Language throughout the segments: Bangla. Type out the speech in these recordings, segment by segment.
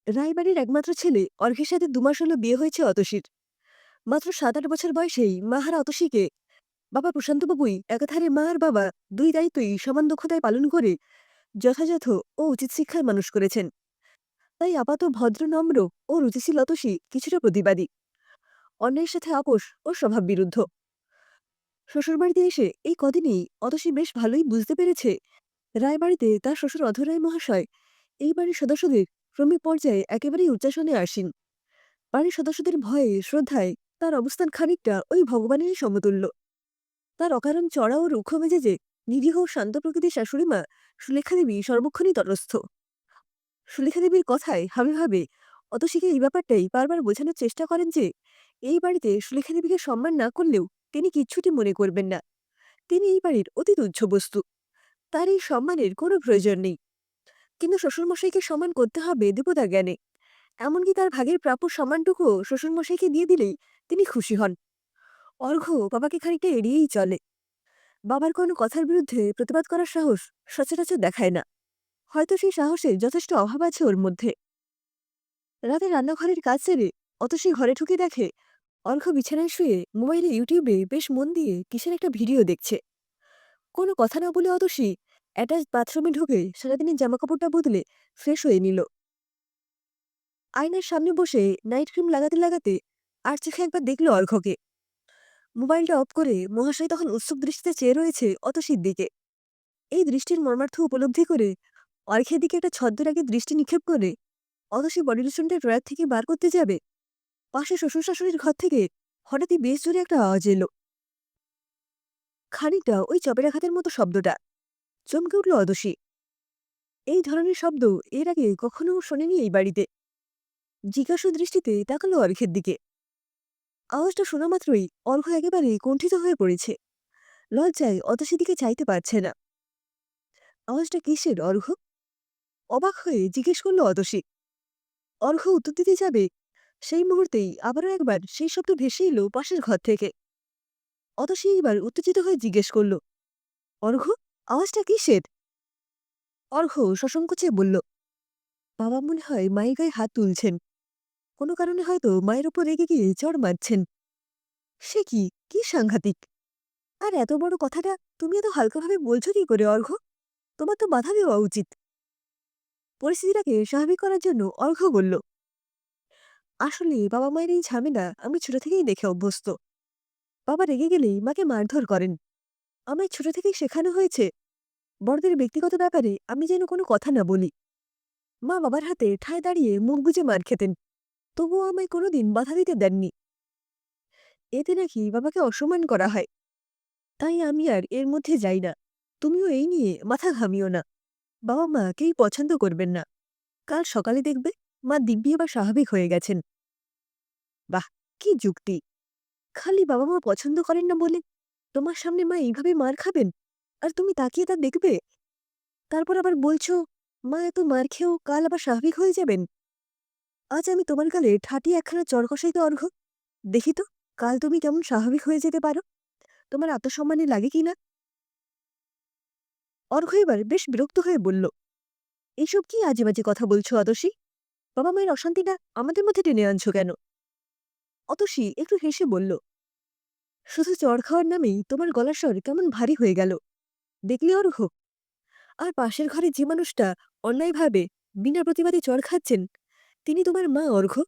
রায়বাড়ির একমাত্র ছেলে অর্ঘের সাথে ২ মাস হলো বিয়ে হয়েছে অতসীর। মাত্র ৭-৮ বছর বয়সেই মাহারা অতসীকে বাবা প্রশান্তবাবুই একাধারে মা আর বাবা ২ দায়িত্বই সমান দক্ষতায় পালন করে যথাযথ ও উচিত শিক্ষায় মানুষ করেছেন। তাই আপাত ভদ্র নম্র ও রুচিশীল অতসী কিছুটা প্রতিবাদী, অন্যের সাথে আপোষ ও স্বভাব বিরুদ্ধ। শ্বশুরবাড়িতে এসে এই কদিনেই অতসী বেশ ভালোই বুঝতে পেরেছে রায়বাড়িতে তার শ্বশুর অধর রায় মহাশয় এই বাড়ির সদস্যদের ক্রমিক পর্যায়ে একেবারেই উচ্চাসনে আসীন। বাড়ির সদস্যদের ভয়ে শ্রদ্ধায় তার অবস্থান খানিকটা ওই ভগবানেরই সমতুল্য। তার অকারণ চড়া ও রুক্ষ মেজাজে নিরীহ ও শান্ত প্রকৃতির শাশুড়িমা সুলেখা দেবী সর্বক্ষণই তটস্থ। সুলেখা দেবীর কথায় হাবে ভাবে অতসীকে এই ব্যাপারটাই বারবার বোঝানোর চেষ্টা করেন যে এই বাড়িতে সুলেখা দেবীকে সম্মান না করলেও তিনি কিচ্ছুটি মনে করবেন না। তিনি এই বাড়ির অতি তুচ্ছ বস্তু, তার এই সম্মানের কোনো প্রয়োজন নেই। কিন্তু শ্বশুরমশাইকে সম্মান করতে হবে দেবতা জ্ঞানে। এমনকি তার ভাগের প্রাপ্য সম্মানটুকুও শ্বশুরমশাইকে দিয়ে দিলেই তিনি খুশি হন। অর্ঘ্য বাবাকে খানিকটা এড়িয়েই চলে। বাবার কোনো কথার বিরুদ্ধে প্রতিবাদ করার সাহস সচরাচর দেখায় না। হয়তো সেই সাহসের যথেষ্ট অভাব আছে ওর মধ্যে। রাতে রান্নাঘরের কাজ সেরে অতসী ঘরে ঢুকে দেখে অর্ঘ্য বিছানায় শুয়ে মোবাইলে ইউটিউবে বেশ মন দিয়ে কিসের একটা ভিডিও দেখছে। কোনো কথা না বলে অতসী অ্যাটাচ বাথরুমে ঢুকে সারাদিনের জামাকাপড়টা বদলে ফ্রেশ হয়ে নিল। আয়নার সামনে বসে নাইট ক্রিম লাগাতে লাগাতে আর চোখে একবার দেখল অর্ঘ্যকে। মোবাইলটা অফ করে মহাশয় তখন উৎসুক দৃষ্টিতে চেয়ে রয়েছে অতসীর দিকে। এই দৃষ্টির মর্মার্থ উপলব্ধি করে অর্ঘ্যের দিকে একটা ছদ্মরাগে দৃষ্টি নিক্ষেপ করে অতসী বডি লোশনটা ড্রয়ার থেকে বার করতে যাবে, পাশে শ্বশুর শাশুড়ির ঘর থেকে হঠাৎই বেশ জোরে একটা আওয়াজ এলো। খানিকটা ওই চপেরাঘাতের মতো শব্দটা। চমকে উঠল অতসী। এই ধরনের শব্দ এর আগে কখনো শোনেনি এই বাড়িতে। জিজ্ঞাসু দৃষ্টিতে তাকালো অর্ঘ্যের দিকে। আওয়াজটা শোনা মাত্রই অর্ঘ্য একেবারে কুণ্ঠিত হয়ে পড়েছে। লজ্জায় অতসীর দিকে চাইতে পারছে না। আওয়াজটা কিসের অর্ঘ্য? অবাক হয়ে জিজ্ঞেস করল অতসী। অর্ঘ্য উত্তর দিতে যাবে সেই মুহূর্তেই আবারও একবার সেই শব্দ ভেসে এলো পাশের ঘর থেকে। অতসী এবার উত্তেজিত হয়ে জিজ্ঞেস করল, অর্ঘ্য, আওয়াজটা কিসের? অর্ঘ্য সসংকোচে বলল, বাবা মনে হয় মায়ের গায়ে হাত তুলছেন। কোনো কারণে হয়তো মায়ের ওপর রেগে গিয়ে চড় মারছেন। সে কি, কি সাংঘাতিক! আর এত বড় কথাটা তুমি এত হালকাভাবে বলছো কি করে অর্ঘ্য? তোমার তো বাধা দেওয়া উচিত। পরিস্থিতিটাকে স্বাভাবিক করার জন্য অর্ঘ্য বলল, আসলে বাবা মায়ের এই ঝামেলা আমি ছোট থেকেই দেখে অভ্যস্ত। বাবা রেগে গেলেই মাকে মারধর করেন। আমায় ছোট থেকেই শেখানো হয়েছে বড়দের ব্যক্তিগত ব্যাপারে আমি যেন কোনো কথা না বলি। মা বাবার হাতে ঠায় দাঁড়িয়ে মুখ বুজে মার খেতেন, তবুও আমায় কোনোদিন বাধা দিতে দেননি। এতে নাকি বাবাকে অসম্মান করা হয়। তাই আমি আর এর মধ্যে যাই না। তুমিও এই নিয়ে মাথা ঘামিও না। বাবা মা কেউই পছন্দ করবেন না। কাল সকালে দেখবে মা দিব্যি আবার স্বাভাবিক হয়ে গেছেন। বাহ, কি যুক্তি! খালি বাবা মা পছন্দ করেন না বলে তোমার সামনে মা এইভাবে মার খাবেন আর তুমি তাকিয়ে তা দেখবে? তারপর আবার বলছো মা এত মার খেয়েও কাল আবার স্বাভাবিক হয়ে যাবেন। আজ আমি তোমার গালে ঠাটিয়ে একখানা চড় কষাই তো অর্ঘ্য। দেখি তো কাল তুমি কেমন স্বাভাবিক হয়ে যেতে পারো। তোমার আত্মসম্মানে লাগে কিনা। অর্ঘ্য এবার বেশ বিরক্ত হয়ে বলল, এইসব কি আজে বাজে কথা বলছো অতসী? বাবা মায়ের অশান্তিটা আমাদের মধ্যে টেনে আনছো কেন? অতসী একটু হেসে বলল, শুধু চড় খাওয়ার নামেই তোমার গলার স্বর কেমন ভারী হয়ে গেল, দেখলি অর্ঘ্য? আর পাশের ঘরে যে মানুষটা অন্যায়ভাবে বিনা প্রতিবাদে চড় খাচ্ছেন তিনি তোমার মা অর্ঘ্য।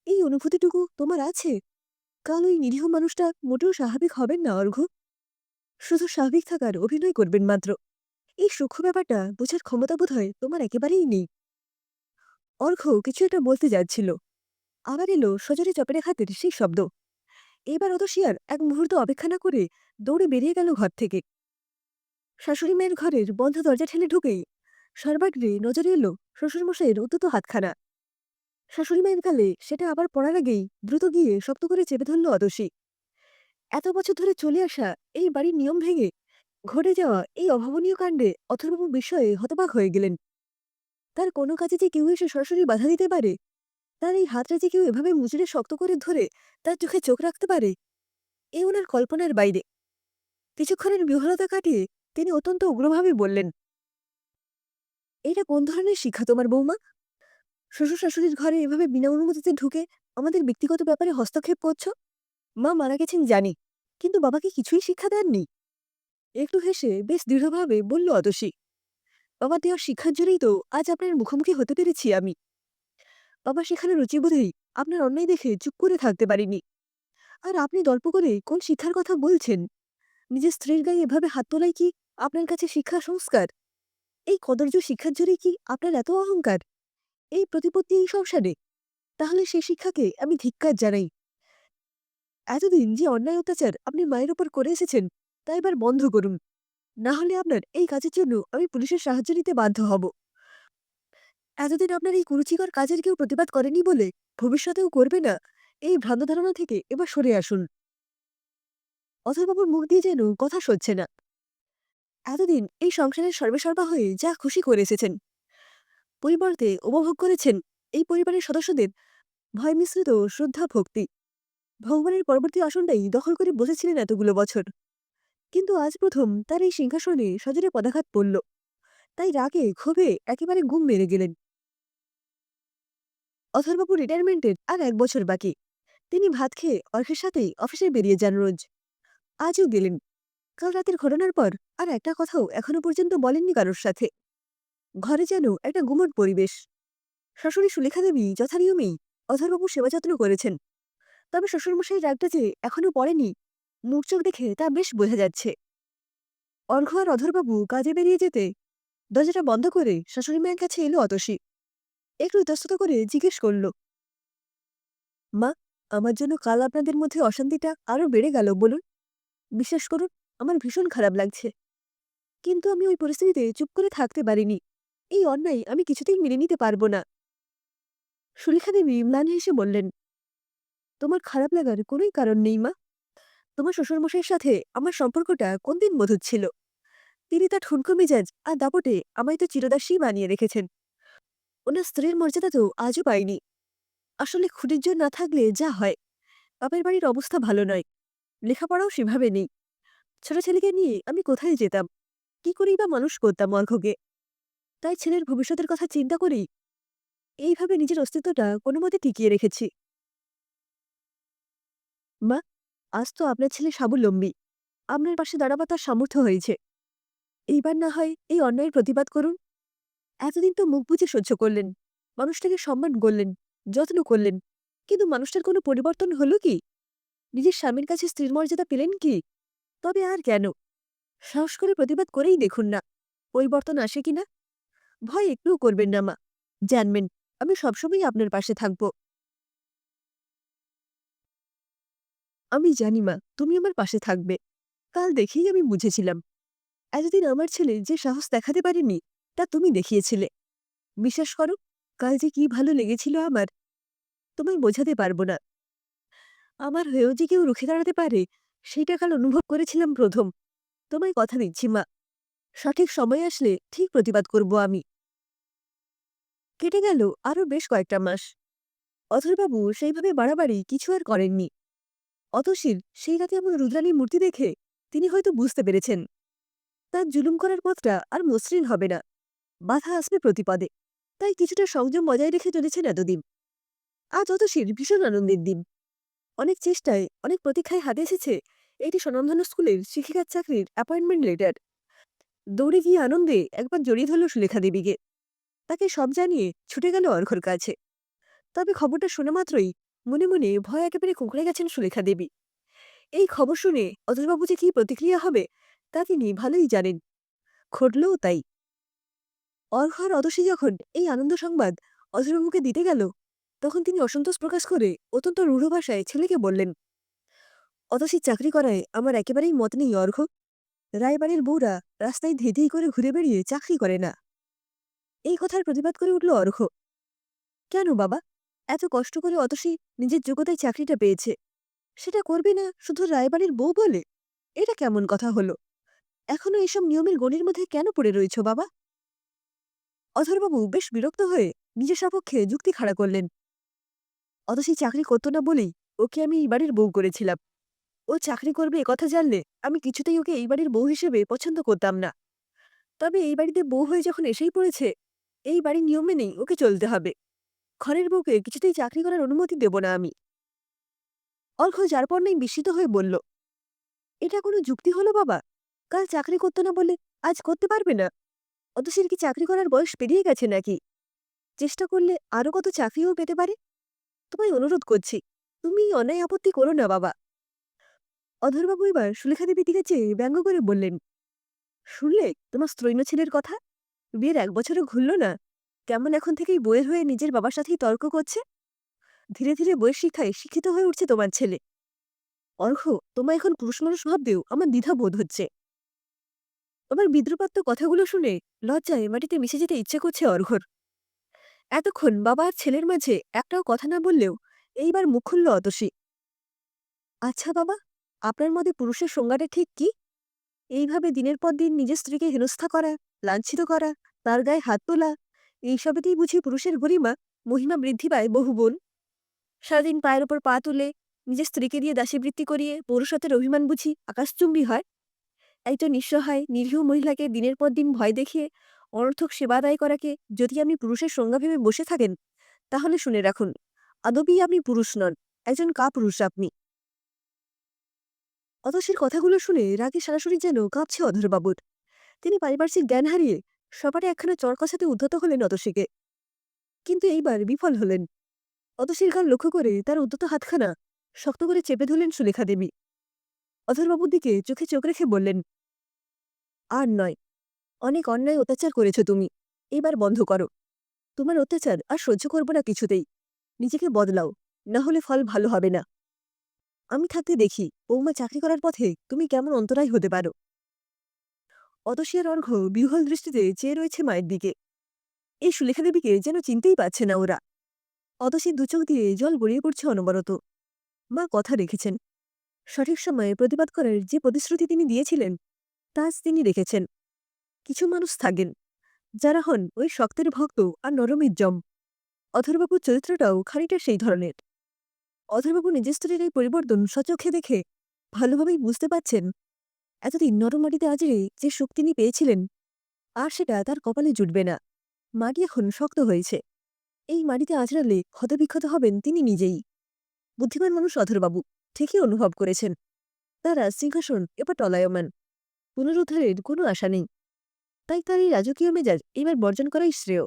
এই অনুভূতিটুকু তোমার আছে? কাল ওই নিরীহ মানুষটা মোটেও স্বাভাবিক হবেন না অর্ঘ্য। শুধু স্বাভাবিক থাকার অভিনয় করবেন মাত্র। এই সূক্ষ্ম ব্যাপারটা বোঝার ক্ষমতা বোধহয় তোমার একেবারেই নেই। অর্ঘ্য কিছু একটা বলতে যাচ্ছিল, আবার এলো সজোরে চপেরাঘাতের সেই শব্দ। এবার অতসী আর এক মুহূর্ত অপেক্ষা না করে দৌড়ে বেরিয়ে গেল ঘর থেকে। শাশুড়ি মায়ের ঘরের বন্ধ দরজা ঠেলে ঢুকেই সর্বাগ্রে নজরে এলো শ্বশুরমশাইয়ের উদ্যত হাতখানা। শাশুড়ি মায়ের গালে সেটা আবার পড়ার আগেই দ্রুত গিয়ে শক্ত করে চেপে ধরল অতসী। এত বছর ধরে চলে আসা এই বাড়ির নিয়ম ভেঙে ঘটে যাওয়া এই অভাবনীয় কাণ্ডে অথর্ববাবু বিস্ময়ে হতবাক হয়ে গেলেন। তার কোনো কাজে যে কেউ এসে সরাসরি বাধা দিতে পারে, তার এই হাতটা যে কেউ এভাবে মুচড়ে শক্ত করে ধরে তার চোখে চোখ রাখতে পারে, এ ওনার কল্পনার বাইরে। কিছুক্ষণের বিহ্বলতা কাটিয়ে তিনি অত্যন্ত উগ্রভাবে বললেন, এটা কোন ধরনের শিক্ষা তোমার বৌমা? শ্বশুর শাশুড়ির ঘরে এভাবে বিনা অনুমতিতে ঢুকে আমাদের ব্যক্তিগত ব্যাপারে হস্তক্ষেপ করছো? মা মারা গেছেন জানি, কিন্তু বাবাকে কিছুই শিক্ষা দেননি। একটু হেসে বেশ দৃঢ়ভাবে বলল অতসী। বাবা দেওয়া শিক্ষার জন্যই তো আজ আপনার মুখোমুখি হতে পেরেছি আমি। বাবা সেখানে রুচিবোধেই আপনার অন্যায় দেখে চুপ করে থাকতে পারিনি। আর আপনি গল্প করে কোন শিক্ষার কথা বলছেন? নিজের স্ত্রীর গায়ে এভাবে হাত তোলাই কি আপনার কাছে শিক্ষা সংস্কার? এই কদর্য শিক্ষার জোরে কি আপনার এত অহংকার? এই প্রতিপত্তি এই সংসারে? তাহলে সেই শিক্ষাকে আমি ধিক্কার জানাই। এতদিন যে অন্যায় অত্যাচার আপনি মায়ের উপর করে এসেছেন তা এবার বন্ধ করুন। না হলে আপনার এই কাজের জন্য আমি পুলিশের সাহায্য নিতে বাধ্য হব। এতদিন আপনার এই কুরুচিকর কাজের কেউ প্রতিবাদ করেনি বলে ভবিষ্যতেও করবে না, এই ভ্রান্ত ধারণা থেকে এবার সরে আসুন। অথয়বাবুর মুখ দিয়ে যেন কথা সচ্ছে না। এতদিন এই সংসারের সর্বেসর্বা হয়ে যা খুশি করে এসেছেন, পরিবর্তে উপভোগ করেছেন এই পরিবারের সদস্যদের ভয় মিশ্রিত শ্রদ্ধা ভক্তি। ভগবানের পরবর্তী আসনটাই দখল করে বসেছিলেন এতগুলো বছর, কিন্তু আজ প্রথম তার এই সিংহাসনে সজোরে পদাঘাত পড়ল। তাই রাগে ক্ষোভে একেবারে গুম মেরে গেলেন। অথর্বাবু রিটায়ারমেন্টের আর 1 বছর বাকি। তিনি ভাত খেয়ে অর্ঘের সাথেই অফিসে বেরিয়ে যান রোজ। আজও গেলেন। কাল রাতের ঘটনার পর আর একটা কথাও এখনো পর্যন্ত বলেননি কারোর সাথে। ঘরে যেন একটা গুমট পরিবেশ। শাশুড়ি সুলেখা দেবী যথানিয়মেই অথর্বাবুর সেবা যত্ন করেছেন, তবে শ্বশুরমশাই রাগটা যে এখনো পড়েনি মুখ চোখ দেখে তা বেশ বোঝা যাচ্ছে। অর্ঘ্য আর অধরবাবু কাজে বেরিয়ে যেতে দরজাটা বন্ধ করে শাশুড়ি মায়ের কাছে এলো অতসী। একটু ইতস্তত করে জিজ্ঞেস করল, মা, আমার জন্য কাল আপনাদের মধ্যে অশান্তিটা আরো বেড়ে গেল বলুন? বিশ্বাস করুন, আমার ভীষণ খারাপ লাগছে। কিন্তু আমি ওই পরিস্থিতিতে চুপ করে থাকতে পারিনি। এই অন্যায় আমি কিছুতেই মেনে নিতে পারবো না। সুলেখা দেবী ম্লান হেসে বললেন, তোমার খারাপ লাগার কোনোই কারণ নেই মা। তোমার শ্বশুরমশাইয়ের সাথে আমার সম্পর্কটা কোনদিন মধুর ছিল। তিনি তার ঠুনকো মেজাজ আর দাপটে আমায় তো চিরদাসী বানিয়ে রেখেছেন। ওনার স্ত্রীর মর্যাদা তো আজও পাইনি। আসলে খুঁটির জোর না থাকলে যা হয়, বাপের বাড়ির অবস্থা ভালো নয়, লেখাপড়াও সেভাবে নেই। ছোট ছেলেকে নিয়ে আমি কোথায় যেতাম, কি করেই বা মানুষ করতাম অর্ঘ্যকে? তাই ছেলের ভবিষ্যতের কথা চিন্তা করেই এইভাবে নিজের অস্তিত্বটা কোনোমতে টিকিয়ে রেখেছি। মা, আজ তো আপনার ছেলে স্বাবলম্বী, আপনার পাশে দাঁড়াবার তার সামর্থ্য হয়েছে। এইবার না হয় এই অন্যায়ের প্রতিবাদ করুন। এতদিন তো মুখ বুজে সহ্য করলেন, মানুষটাকে সম্মান করলেন, যত্ন করলেন, কিন্তু মানুষটার কোনো পরিবর্তন হলো কি? নিজের স্বামীর কাছে স্ত্রীর মর্যাদা পেলেন কি? তবে আর কেন? সাহস করে প্রতিবাদ করেই দেখুন না, পরিবর্তন আসে কিনা। ভয় একটুও করবেন না মা, জানবেন আমি সবসময় আপনার পাশে থাকব। আমি জানি মা, তুমি আমার পাশে থাকবে। কাল দেখেই আমি বুঝেছিলাম, এতদিন আমার ছেলে যে সাহস দেখাতে পারেনি তা তুমি দেখিয়েছিলে। বিশ্বাস করো, কাল যে কি ভালো লেগেছিল আমার, তোমায় বোঝাতে পারবো না। আমার হয়েও যে কেউ রুখে দাঁড়াতে পারে সেইটা কাল অনুভব করেছিলাম প্রথম। তোমায় কথা দিচ্ছি মা, সঠিক সময় আসলে ঠিক প্রতিবাদ করব আমি। কেটে গেল আরও বেশ কয়েকটা মাস। অথর্বাবু সেইভাবে বাড়াবাড়ি কিছু আর করেননি। অতসীর সেই রাতে এমন রুদ্রাণীর মূর্তি দেখে তিনি হয়তো বুঝতে পেরেছেন তার জুলুম করার পথটা আর মসৃণ হবে না, বাধা আসবে প্রতিপদে। তাই কিছুটা সংযম বজায় রেখে চলেছেন এতদিন। আজ অতসীর ভীষণ আনন্দের দিন। অনেক চেষ্টায় অনেক প্রতীক্ষায় হাতে এসেছে এটি স্বনামধন্য স্কুলের শিক্ষিকার চাকরির অ্যাপয়েন্টমেন্ট লেটার। দৌড়ে গিয়ে আনন্দে একবার জড়িয়ে ধরল সুলেখা দেবীকে। তাকে সব জানিয়ে ছুটে গেল অর্ঘ্যর কাছে। তবে খবরটা শোনা মাত্রই মনে মনে ভয় একেবারে কুঁকড়ে গেছেন সুলেখা দেবী। এই খবর শুনে অতুলবাবু যে কি প্রতিক্রিয়া হবে তা তিনি ভালোই জানেন। ঘটলও তাই। অর্ঘ্য আর অতসী যখন এই আনন্দ সংবাদ অতুলবাবুকে দিতে গেল, তখন তিনি অসন্তোষ প্রকাশ করে অত্যন্ত রূঢ় ভাষায় ছেলেকে বললেন, অতসীর চাকরি করায় আমার একেবারেই মত নেই অর্ঘ্য। রায়বাড়ির বউরা রাস্তায় ধেই ধেই করে ঘুরে বেড়িয়ে চাকরি করে না। এই কথার প্রতিবাদ করে উঠল অর্ঘ্য। কেন বাবা, এত কষ্ট করে অতসী নিজের যোগ্যতায় চাকরিটা পেয়েছে, সেটা করবে না শুধু রায়বাড়ির বউ বলে? এটা কেমন কথা হলো? এখনো এসব নিয়মের গণ্ডির মধ্যে কেন পড়ে রয়েছ বাবা? অধরবাবু বেশ বিরক্ত হয়ে নিজের সপক্ষে যুক্তি খাড়া করলেন। অতসী চাকরি করতো না বলেই ওকে আমি এই বাড়ির বউ করেছিলাম। ও চাকরি করবে একথা জানলে আমি কিছুতেই ওকে এই বাড়ির বউ হিসেবে পছন্দ করতাম না। তবে এই বাড়িতে বউ হয়ে যখন এসেই পড়েছে, এই বাড়ির নিয়ম মেনেই ওকে চলতে হবে। ঘরের বউকে কিছুতেই চাকরি করার অনুমতি দেব না আমি। অর্ঘ্য যার পর নেই বিস্মিত হয়ে বলল, এটা কোনো যুক্তি হলো বাবা? কাল চাকরি করতো না বলে আজ করতে পারবে না? অতসীর কি চাকরি করার বয়স পেরিয়ে গেছে নাকি? চেষ্টা করলে আরো কত চাকরিও পেতে পারে। তোমায় অনুরোধ করছি, তুমি অন্যায় আপত্তি করো না বাবা। অধরবাবু এবার সুলেখা দেবীর দিকে চেয়ে ব্যঙ্গ করে বললেন, শুনলে তোমার স্ত্রৈণ ছেলের কথা? বিয়ের 1 বছরও ঘুরল না, কেমন এখন থেকেই বইয়ের হয়ে নিজের বাবার সাথেই তর্ক করছে। ধীরে ধীরে বইয়ের শিক্ষায় শিক্ষিত হয়ে উঠছে তোমার ছেলে। অর্ঘ্য, তোমায় এখন পুরুষ মানুষ ভাবতেও আমার দ্বিধা বোধ হচ্ছে। আমার বিদ্রুপাত্মক কথাগুলো শুনে লজ্জায় মাটিতে মিশে যেতে ইচ্ছে করছে অর্ঘ্যর। এতক্ষণ বাবা আর ছেলের মাঝে একটাও কথা না বললেও এইবার মুখ খুলল অতসী। আচ্ছা বাবা, আপনার মতে পুরুষের সংজ্ঞাটা ঠিক কি? এইভাবে দিনের পর দিন নিজের স্ত্রীকে হেনস্থা করা, লাঞ্ছিত করা, তার গায়ে হাত তোলা, এইসবেতেই বুঝি পুরুষের গরিমা, মহিমা বৃদ্ধি পায় বহুগুণ। সারাদিন পায়ের ওপর পা তুলে নিজের স্ত্রীকে দিয়ে দাসীবৃত্তি করিয়ে পৌরুষত্বের অভিমান বুঝি আকাশচুম্বী হয়। একজন নিঃসহায় নিরীহ মহিলাকে দিনের পর দিন ভয় দেখিয়ে অনর্থক সেবা আদায় করাকে যদি আপনি পুরুষের সংজ্ঞা ভেবে বসে থাকেন, তাহলে শুনে রাখুন, আদবেই আপনি পুরুষ নন, একজন কাপুরুষ আপনি। অতসীর কথাগুলো শুনে রাগে সরাসরি যেন কাঁপছে অধরবাবুর। তিনি পারিপার্শ্বিক জ্ঞান হারিয়ে সপাটে একখানা চরকসাতে উদ্ধত হলেন অতসীকে। কিন্তু এইবার বিফল হলেন। অতসীর গাল লক্ষ্য করে তার উদ্যত হাতখানা শক্ত করে চেপে ধরলেন সুলেখা দেবী। অধরবাবুর দিকে চোখে চোখ রেখে বললেন, আর নয়, অনেক অন্যায় অত্যাচার করেছ তুমি, এবার বন্ধ করো। তোমার অত্যাচার আর সহ্য করব না কিছুতেই। নিজেকে বদলাও, না হলে ফল ভালো হবে না। আমি থাকতে দেখি বৌমা চাকরি করার পথে তুমি কেমন অন্তরায় হতে পারো। অতসী আর অর্ঘ্য বিহ্বল দৃষ্টিতে চেয়ে রয়েছে মায়ের দিকে। এই সুলেখা দেবীকে যেন চিনতেই পারছে না ওরা। অতসীর দুচোখ দিয়ে জল গড়িয়ে পড়ছে অনবরত। মা কথা রেখেছেন। সঠিক সময়ে প্রতিবাদ করার যে প্রতিশ্রুতি তিনি দিয়েছিলেন, তা আজ তিনি রেখেছেন। কিছু মানুষ থাকেন, যারা হন ওই শক্তের ভক্ত আর নরমের জম। অথর্বাবুর চরিত্রটাও খানিকটা সেই ধরনের। অথর্বাবু নিজের স্ত্রীর এই পরিবর্তন স্বচক্ষে দেখে ভালোভাবেই বুঝতে পারছেন, এতদিন নরম মাটিতে আজরে যে সুখ তিনি পেয়েছিলেন, আর সেটা তার কপালে জুটবে না। মাটি এখন শক্ত হয়েছে। এই মাটিতে আঁচড়ালে ক্ষতবিক্ষত হবেন তিনি নিজেই। বুদ্ধিমান মানুষ অধরবাবু ঠিকই অনুভব করেছেন, তার সিংহাসন এবার টলায়মান, পুনরুদ্ধারের কোনো আশা নেই। তাই তার এই রাজকীয় মেজাজ এবার বর্জন করাই শ্রেয়।